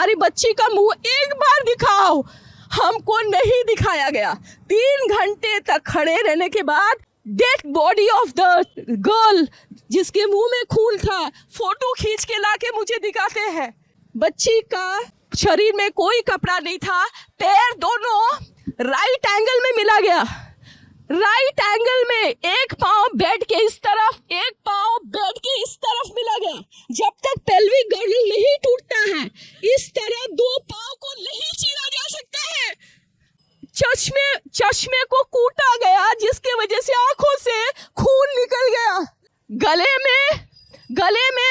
हमारी बच्ची का मुंह एक बार दिखाओ। हमको नहीं दिखाया गया। 3 घंटे तक खड़े रहने के बाद dead body of the girl जिसके मुंह में खून था फोटो खींच के लाके मुझे दिखाते हैं। बच्ची का शरीर में कोई कपड़ा नहीं था, पैर दोनों राइट एंगल में मिला गया। राइट एंगल में एक पांव बेड के इस तरफ, एक पांव बेड के इस तरफ मिला गया। जब तक पेल्विक गर्डल नहीं टूटता है इस तरह 2 पांव को नहीं चीरा जा सकता है। चश्मे को कूटा गया जिसके वजह से आंखों से खून निकल गया। गले में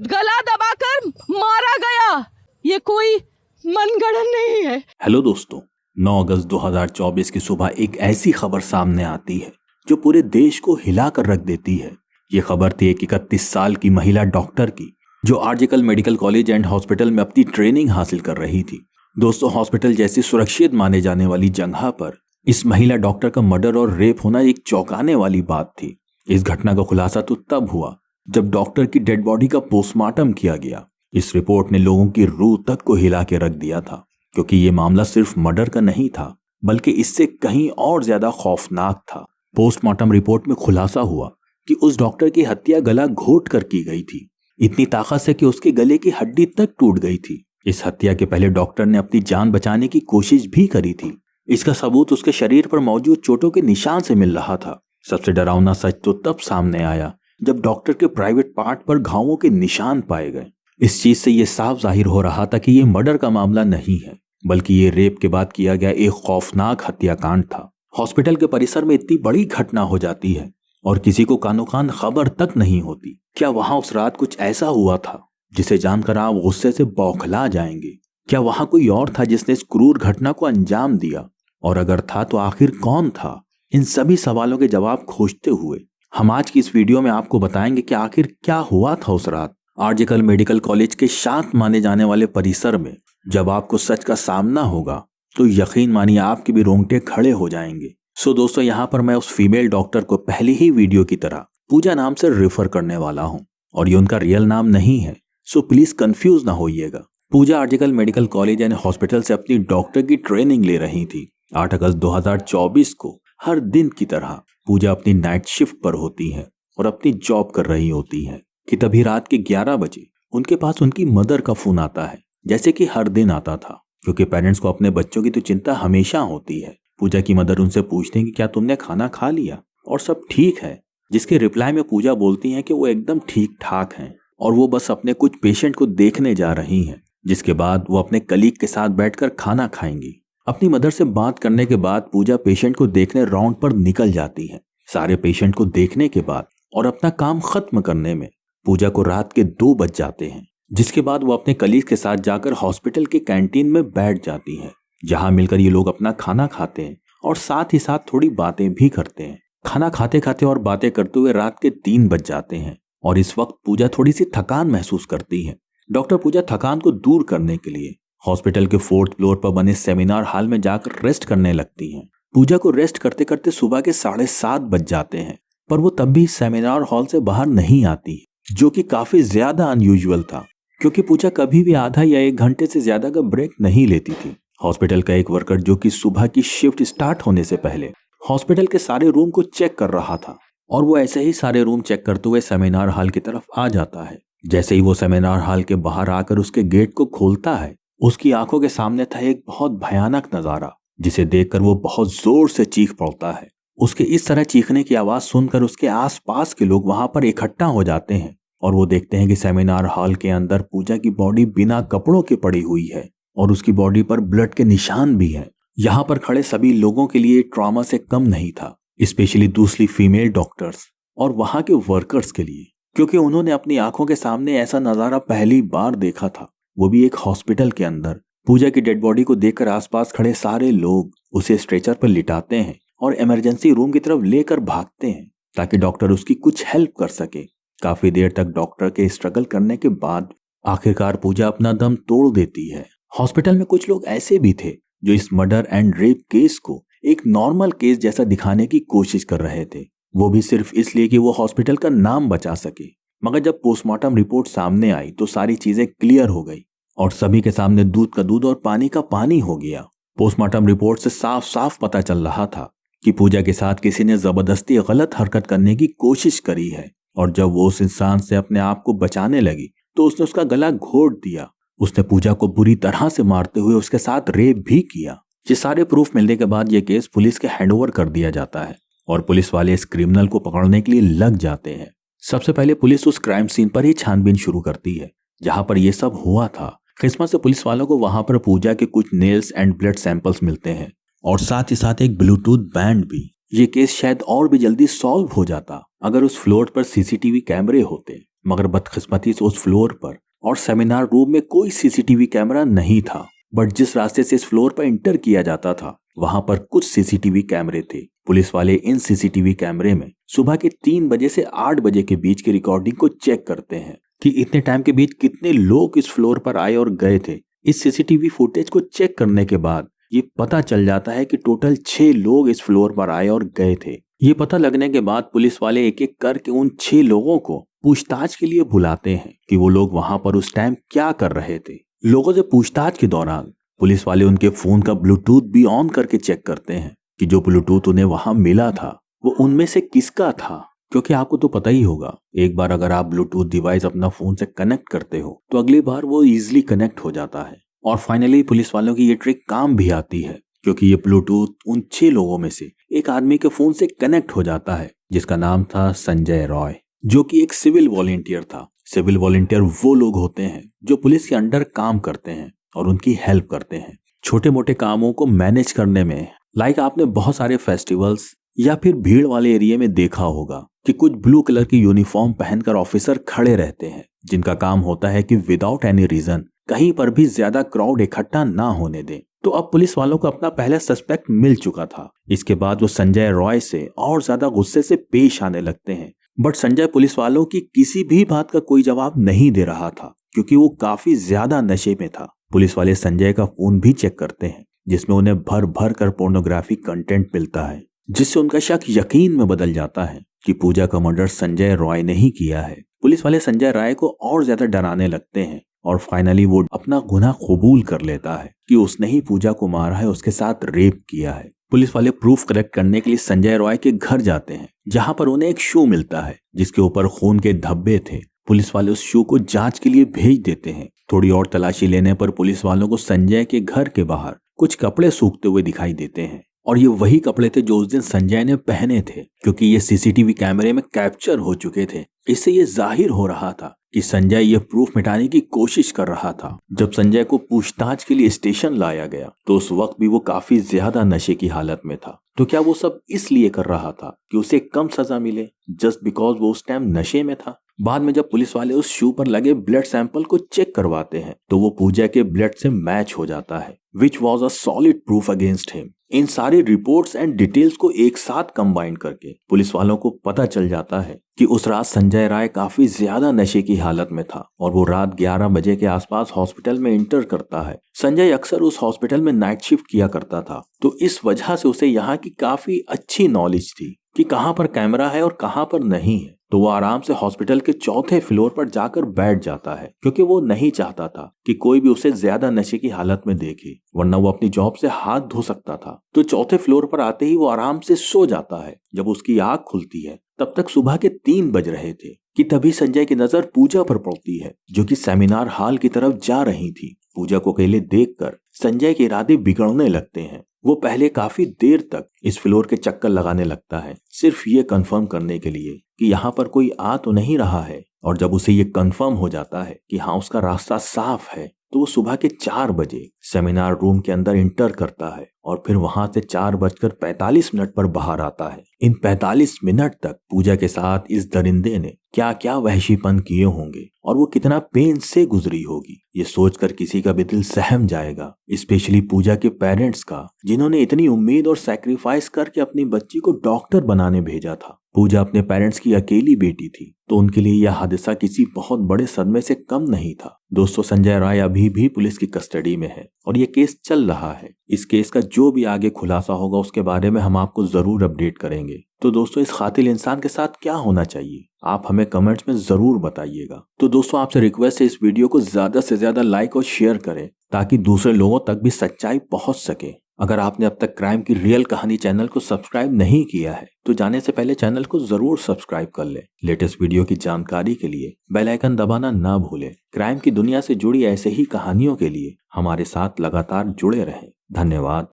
गला दबाकर मारा गया। ये कोई मनगढ़ंत नहीं है। हेलो दोस्तों, 9 अगस्त 2024 की सुबह एक ऐसी खबर सामने आती है जो पूरे देश को हिला कर रख देती है। ये खबर थी एक 31 साल की महिला डॉक्टर की जो आरजिकल मेडिकल कॉलेज एंड हॉस्पिटल में अपनी ट्रेनिंग हासिल कर रही थी। दोस्तों, हॉस्पिटल जैसी सुरक्षित माने जाने वाली जगह पर इस महिला डॉक्टर का मर्डर और रेप होना एक चौंकाने वाली बात थी। इस घटना का खुलासा तो तब हुआ जब डॉक्टर की डेड बॉडी का पोस्टमार्टम किया गया। इस रिपोर्ट ने लोगों की रूह तक को हिला के रख दिया था, क्योंकि ये मामला सिर्फ मर्डर का नहीं था बल्कि इससे कहीं और ज्यादा खौफनाक था। पोस्टमार्टम रिपोर्ट में खुलासा हुआ कि उस डॉक्टर की हत्या गला घोट कर की गई थी, इतनी ताकत से कि उसके गले की हड्डी तक टूट गई थी। इस हत्या के पहले डॉक्टर ने अपनी जान बचाने की कोशिश भी करी थी। इसका सबूत उसके शरीर पर मौजूद चोटों के निशान से मिल रहा था। सबसे डरावना सच तो तब सामने आया जब डॉक्टर के प्राइवेट पार्ट पर घावों के निशान पाए गए। इस चीज से यह साफ जाहिर हो रहा था कि यह मर्डर का मामला नहीं है बल्कि ये रेप के बाद किया गया एक खौफनाक हत्याकांड था। हॉस्पिटल के परिसर में इतनी बड़ी घटना हो जाती है और किसी को कानो कान खबर तक नहीं होती। क्या वहां उस रात कुछ ऐसा हुआ था जिसे जानकर आप गुस्से से बौखला जाएंगे? क्या वहां कोई और था जिसने इस क्रूर घटना को अंजाम दिया? और अगर था तो आखिर कौन था? इन सभी सवालों के जवाब खोजते हुए हम आज की इस वीडियो में आपको बताएंगे कि आखिर क्या हुआ था उस रात आरजिकल मेडिकल कॉलेज के शांत माने जाने वाले परिसर में। जब आपको सच का सामना होगा तो यकीन मानिए आपके भी रोंगटे खड़े हो जाएंगे। सो दोस्तों, यहाँ पर मैं उस फीमेल डॉक्टर को पहली ही वीडियो की तरह पूजा नाम से रेफर करने वाला हूँ और ये उनका रियल नाम नहीं है, सो प्लीज कंफ्यूज ना होइएगा। पूजा आरजिकल मेडिकल कॉलेज एंड हॉस्पिटल से अपनी डॉक्टर की ट्रेनिंग ले रही थी। 8 अगस्त 2024 को हर दिन की तरह पूजा अपनी नाइट शिफ्ट पर होती है और अपनी जॉब कर रही होती है कि तभी रात के 11 बजे उनके पास उनकी मदर का फोन आता है, जैसे कि हर दिन आता था, क्योंकि पेरेंट्स को अपने बच्चों की तो चिंता हमेशा होती है। पूजा की मदर उनसे पूछते हैं कि क्या तुमने खाना खा लिया और सब ठीक है, जिसके रिप्लाई में पूजा बोलती हैं कि वो एकदम ठीक ठाक हैं और वो बस अपने कुछ पेशेंट को देखने जा रही हैं, जिसके बाद वो अपने कलीग के साथ बैठकर खाना खाएंगी। अपनी मदर से बात करने के बाद पूजा पेशेंट को देखने राउंड पर निकल जाती है। सारे पेशेंट को देखने के बाद और अपना काम खत्म करने में पूजा को रात के 2 बज जाते हैं, जिसके बाद वो अपने कलीग के साथ जाकर हॉस्पिटल के कैंटीन में बैठ जाती है, जहां मिलकर ये लोग अपना खाना खाते हैं और साथ ही साथ थोड़ी बातें भी करते हैं। खाना खाते खाते और बातें करते हुए रात के 3 बज जाते हैं और इस वक्त पूजा थोड़ी सी थकान महसूस करती है। डॉक्टर पूजा थकान को दूर करने के लिए हॉस्पिटल के 4th फ्लोर पर बने सेमिनार हॉल में जाकर रेस्ट करने लगती हैं। पूजा को रेस्ट करते करते सुबह के 7:30 बज जाते हैं, पर वो तब भी सेमिनार हॉल से बाहर नहीं आती, जो कि काफी ज्यादा अनयूजुअल था, क्योंकि पूजा कभी भी आधा या 1 घंटे से ज्यादा का ब्रेक नहीं लेती थी। हॉस्पिटल का एक वर्कर जो कि सुबह की शिफ्ट स्टार्ट होने से पहले हॉस्पिटल के सारे रूम को चेक कर रहा था और वो ऐसे ही सारे रूम चेक करते हुए सेमिनार हॉल की तरफ आ जाता है। जैसे ही वो सेमिनार हॉल के बाहर आकर उसके गेट को खोलता है, उसकी आंखों के सामने था एक बहुत भयानक नजारा, जिसे देखकर वो बहुत जोर से चीख पड़ता है। उसके इस तरह चीखने की आवाज सुनकर उसके आसपास के लोग वहां पर इकट्ठा हो जाते हैं और वो देखते हैं कि सेमिनार हॉल के अंदर पूजा की बॉडी बिना कपड़ों के पड़ी हुई है और उसकी बॉडी पर ब्लड के निशान भी हैं। यहाँ पर खड़े सभी लोगों के लिए ट्रॉमा से कम नहीं था, स्पेशली दूसरी फीमेल डॉक्टर्स और वहां के वर्कर्स के लिए, क्योंकि उन्होंने अपनी आंखों के सामने ऐसा नजारा पहली बार देखा था, वो भी एक हॉस्पिटल के अंदर। पूजा की डेड बॉडी को देखकर आसपास खड़े सारे लोग उसे स्ट्रेचर पर लिटाते हैं और इमरजेंसी रूम की तरफ लेकर भागते हैं ताकि डॉक्टर उसकी कुछ हेल्प कर सके। काफी देर तक डॉक्टर के स्ट्रगल करने के बाद आखिरकार पूजा अपना दम तोड़ देती है। हॉस्पिटल में कुछ लोग ऐसे भी थे जो इस मर्डर एंड रेप केस को एक नॉर्मल केस जैसा दिखाने की कोशिश कर रहे थे, वो भी सिर्फ इसलिए कि वो हॉस्पिटल का नाम बचा सके। मगर जब पोस्टमार्टम रिपोर्ट सामने आई तो सारी चीजें क्लियर हो गई और सभी के सामने दूध का दूध और पानी का पानी हो गया। पोस्टमार्टम रिपोर्ट से साफ साफ पता चल रहा था कि पूजा के साथ किसी ने जबरदस्ती गलत हरकत करने की कोशिश करी है, और जब वो उस इंसान से अपने आप को बचाने लगी तो उसने उसका गला घोट दिया। उसने पूजा को बुरी तरह से मारते हुए उसके साथ रेप भी किया। ये सारे प्रूफ मिलने के बाद ये केस पुलिस के हैंडओवर कर दिया जाता है और पुलिस वाले इस क्रिमिनल को पकड़ने के लिए लग जाते हैं। सबसे पहले पुलिस उस क्राइम सीन पर ही छानबीन शुरू करती है जहां पर यह सब हुआ था। किस्मत से पुलिस वालों को वहां पर पूजा के कुछ नेल्स एंड ब्लड सैंपल्स मिलते हैं और साथ ही साथ एक ब्लूटूथ बैंड भी। ये केस शायद और भी जल्दी सॉल्व हो जाता अगर उस फ्लोर पर सीसीटीवी कैमरे होते, मगर बदकिस्मती से उस फ्लोर पर और सेमिनार रूम में कोई सीसीटीवी कैमरा नहीं था। बट जिस रास्ते से इस फ्लोर पर इंटर किया जाता था वहां पर कुछ सीसीटीवी कैमरे थे। पुलिस वाले इन सीसीटीवी कैमरे में सुबह के 3 बजे से 8 बजे के बीच की रिकॉर्डिंग को चेक करते हैं कि इतने टाइम के बीच कितने लोग इस फ्लोर पर आए और गए थे। इस सीसीटीवी फुटेज को चेक करने के बाद ये पता चल जाता है कि टोटल 6 लोग इस फ्लोर पर आए और गए थे। ये पता लगने के बाद पुलिस वाले एक एक करके उन 6 लोगों को पूछताछ के लिए बुलाते हैं कि वो लोग वहां पर उस टाइम क्या कर रहे थे। लोगों से पूछताछ के दौरान पुलिस वाले उनके फोन का ब्लूटूथ भी ऑन करके चेक करते हैं कि जो ब्लूटूथ उन्हें वहां मिला था वो उनमें से किसका था, क्योंकि आपको तो पता ही होगा एक बार अगर आप ब्लूटूथ डिवाइस अपना फोन से कनेक्ट करते हो तो अगली बार वो इजीली कनेक्ट हो जाता है। और फाइनली पुलिस वालों की ये ट्रिक काम भी आती है क्योंकि ये ब्लूटूथ उन 6 लोगों में से एक आदमी के फोन से कनेक्ट हो जाता है जिसका नाम था संजय रॉय, जो कि एक सिविल वॉलंटियर था। सिविल वॉलंटियर वो लोग होते हैं जो पुलिस के अंडर काम करते हैं और उनकी हेल्प करते हैं छोटे मोटे कामों को मैनेज करने में। लाइक आपने बहुत सारे फेस्टिवल्स या फिर भीड़ वाले एरिया में देखा होगा कि कुछ ब्लू कलर की यूनिफॉर्म पहनकर ऑफिसर खड़े रहते हैं जिनका काम होता है कि विदाउट एनी रीजन कहीं पर भी ज्यादा क्राउड इकट्ठा ना होने दें। तो अब पुलिस वालों को अपना पहला सस्पेक्ट मिल चुका था। इसके बाद वो संजय रॉय से और ज्यादा गुस्से से पेश आने लगते हैं, बट संजय पुलिस वालों की किसी भी बात का कोई जवाब नहीं दे रहा था क्योंकि वो काफी ज्यादा नशे में था। पुलिस वाले संजय का फोन भी चेक करते हैं जिसमें उन्हें भर भर कर पोर्नोग्राफिक कंटेंट मिलता है, जिससे उनका शक यकीन में बदल जाता है कि पूजा का मर्डर संजय रॉय ने ही किया है। पुलिस वाले संजय रॉय को और ज्यादा डराने लगते हैं और फाइनली वो अपना गुनाह कबूल कर लेता है कि उसने ही पूजा को मारा है, उसके साथ रेप किया है। पुलिस वाले प्रूफ कलेक्ट करने के लिए संजय रॉय के घर जाते हैं जहां पर उन्हें एक शू मिलता है जिसके ऊपर खून के धब्बे थे। पुलिस वाले उस शू को जांच के लिए भेज देते हैं। थोड़ी और तलाशी लेने पर पुलिस वालों को संजय के घर के बाहर कुछ कपड़े सूखते हुए दिखाई देते हैं और ये वही कपड़े थे जो उस दिन संजय ने पहने थे क्योंकि ये सीसीटीवी कैमरे में कैप्चर हो चुके थे। इससे ये जाहिर हो रहा था कि संजय ये प्रूफ मिटाने की कोशिश कर रहा था। जब संजय को पूछताछ के लिए स्टेशन लाया गया तो उस वक्त भी वो काफी ज्यादा नशे की हालत में था। तो क्या वो सब इसलिए कर रहा था कि उसे कम सजा मिले जस्ट बिकॉज वो उस टाइम नशे में था? बाद में जब पुलिस वाले उस शू पर लगे ब्लड सैंपल को चेक करवाते हैं तो वो पूजा के ब्लड से मैच हो जाता है, which was a solid proof against him. इन सारी रिपोर्ट्स एंड डिटेल्स को एक साथ कंबाइन करके पुलिस वालों को पता चल जाता है कि उस रात संजय राय काफी ज्यादा नशे की हालत में था और वो रात 11 बजे के आसपास हॉस्पिटल में इंटर करता है। संजय अक्सर उस हॉस्पिटल में नाइट शिफ्ट किया करता था तो इस वजह से उसे यहाँ की काफी अच्छी नॉलेज थी कि कहाँ पर कैमरा है और कहाँ पर नहीं है। तो वो आराम से हॉस्पिटल के 4थे फ्लोर पर जाकर बैठ जाता है क्योंकि वो नहीं चाहता था कि कोई भी उसे ज्यादा नशे की हालत में देखे, वरना वो अपनी जॉब से हाथ धो सकता था। तो 4थे फ्लोर पर आते ही वो आराम से सो जाता है। जब उसकी आंख खुलती है तब तक सुबह के 3 बज रहे थे कि तभी संजय की नजर पूजा पर पड़ती है जो कि सेमिनार हॉल की तरफ जा रही थी। पूजा को अकेले देखकर संजय के इरादे बिगड़ने लगते हैं। वो पहले काफी देर तक इस फ्लोर के चक्कर लगाने लगता है सिर्फ ये कंफर्म करने के लिए कि यहाँ पर कोई आ तो नहीं रहा है। और जब उसे ये कंफर्म हो जाता है कि हाँ उसका रास्ता साफ है तो वो सुबह के 4 बजे सेमिनार रूम के अंदर इंटर करता है और फिर वहां से 4:45 पर बाहर आता है। इन 45 मिनट तक पूजा के साथ इस दरिंदे ने क्या क्या वहशीपन किए होंगे और वो कितना पेन से गुजरी होगी, ये सोचकर किसी का भी दिल सहम जाएगा, स्पेशली पूजा के पेरेंट्स का जिन्होंने इतनी उम्मीद और सैक्रिफाइस करके अपनी बच्ची को डॉक्टर बनाने भेजा था। पूजा अपने पेरेंट्स की अकेली बेटी थी तो उनके लिए यह हादसा किसी बहुत बड़े सदमे से कम नहीं था। दोस्तों, संजय राय अभी भी पुलिस की कस्टडी में है और ये केस चल रहा है। इस केस का जो भी आगे खुलासा होगा उसके बारे में हम आपको जरूर अपडेट करेंगे। तो दोस्तों, इस कातिल इंसान के साथ क्या होना चाहिए आप हमें कमेंट्स में जरूर बताइएगा। तो दोस्तों, आपसे रिक्वेस्ट है इस वीडियो को ज्यादा से ज्यादा लाइक और शेयर करें ताकि दूसरे लोगों तक भी सच्चाई पहुंच सके। अगर आपने अब तक क्राइम की रियल कहानी चैनल को सब्सक्राइब नहीं किया है तो जाने से पहले चैनल को जरूर सब्सक्राइब कर लें। लेटेस्ट वीडियो की जानकारी के लिए बेल आइकन दबाना ना भूलें। क्राइम की दुनिया से जुड़ी ऐसे ही कहानियों के लिए हमारे साथ लगातार जुड़े रहें। धन्यवाद।